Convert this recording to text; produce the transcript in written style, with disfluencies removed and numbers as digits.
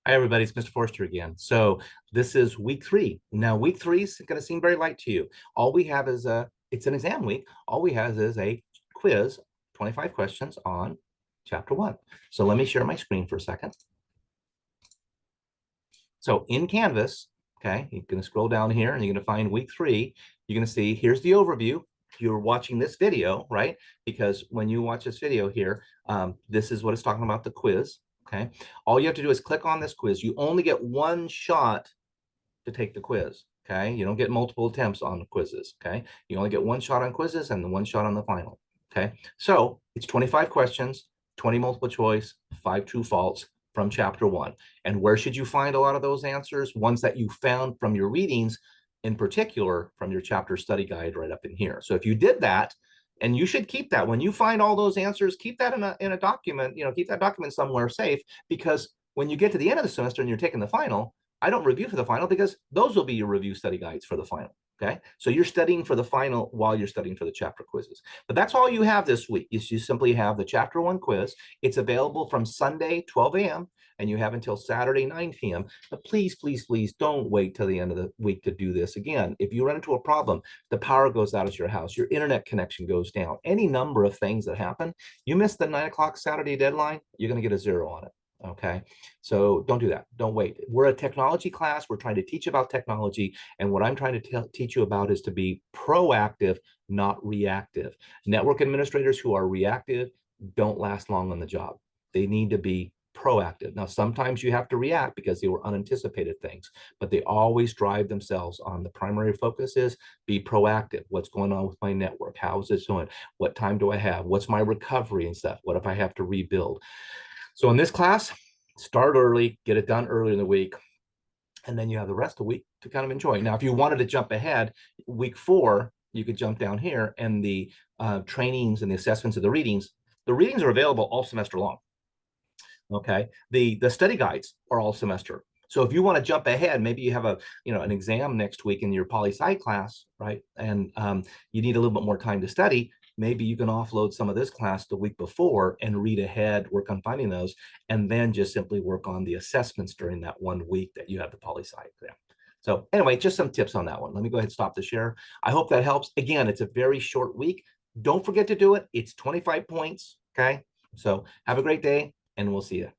Hi, everybody. It's Mr. Forster again. So this is week 3. Now, week 3 is going to seem very light to you. All we have is it's an exam week. All we have is a quiz, 25 questions on chapter 1. So let me share my screen for a second. So in Canvas, okay, you're going to scroll down here and you're going to find week 3. You're going to see, here's the overview. You're watching this video, right? Because when you watch this video here, this is what it's talking about, the quiz. Okay, all you have to do is click on this quiz. You only get one shot to take the quiz. Okay, you don't get multiple attempts on quizzes. Okay, you only get one shot on quizzes and one shot on the final. Okay, so it's 25 questions, 20 multiple choice, 5 true false from chapter 1. And where should you find a lot of those answers? Ones that you found from your readings, in particular from your chapter study guide right up in here. So if you did that, and you should keep that. When you find all those answers, keep that in a document, keep that document somewhere safe, because when you get to the end of the semester and you're taking the final, I don't review for the final because those will be your review study guides for the final. Okay, so you're studying for the final while you're studying for the chapter quizzes. But that's all you have this week. Is you simply have the chapter 1 quiz. It's available from Sunday 12 a.m. and you have until Saturday 9 p.m. But please, please, please don't wait till the end of the week to do this. Again, if you run into a problem, the power goes out at your house, your internet connection goes down, any number of things that happen, you miss the 9 o'clock Saturday deadline, you're going to get a 0 on it. Okay, so don't do that. Don't wait. We're a technology class. We're trying to teach about technology. And what I'm trying to teach you about is to be proactive, not reactive. Network administrators who are reactive don't last long on the job. They need to be proactive. Now, sometimes you have to react because they were unanticipated things, but they always drive themselves on. The primary focus is be proactive. What's going on with my network? How is it doing? What time do I have? What's my recovery and stuff? What if I have to rebuild? So in this class, start early, get it done early in the week, and then you have the rest of the week to kind of enjoy. Now, if you wanted to jump ahead, week 4, you could jump down here, and the trainings and the assessments of the readings are available all semester long. Okay, the study guides are all semester. So if you want to jump ahead, maybe you have an exam next week in your poli-sci class, right? And you need a little bit more time to study. Maybe you can offload some of this class the week before and read ahead, work on finding those, and then just simply work on the assessments during that 1 week that you have the poli-sci exam. So anyway, just some tips on that one. Let me go ahead and stop the share. I hope that helps. Again, it's a very short week. Don't forget to do it. It's 25 points, okay? So have a great day, and we'll see you.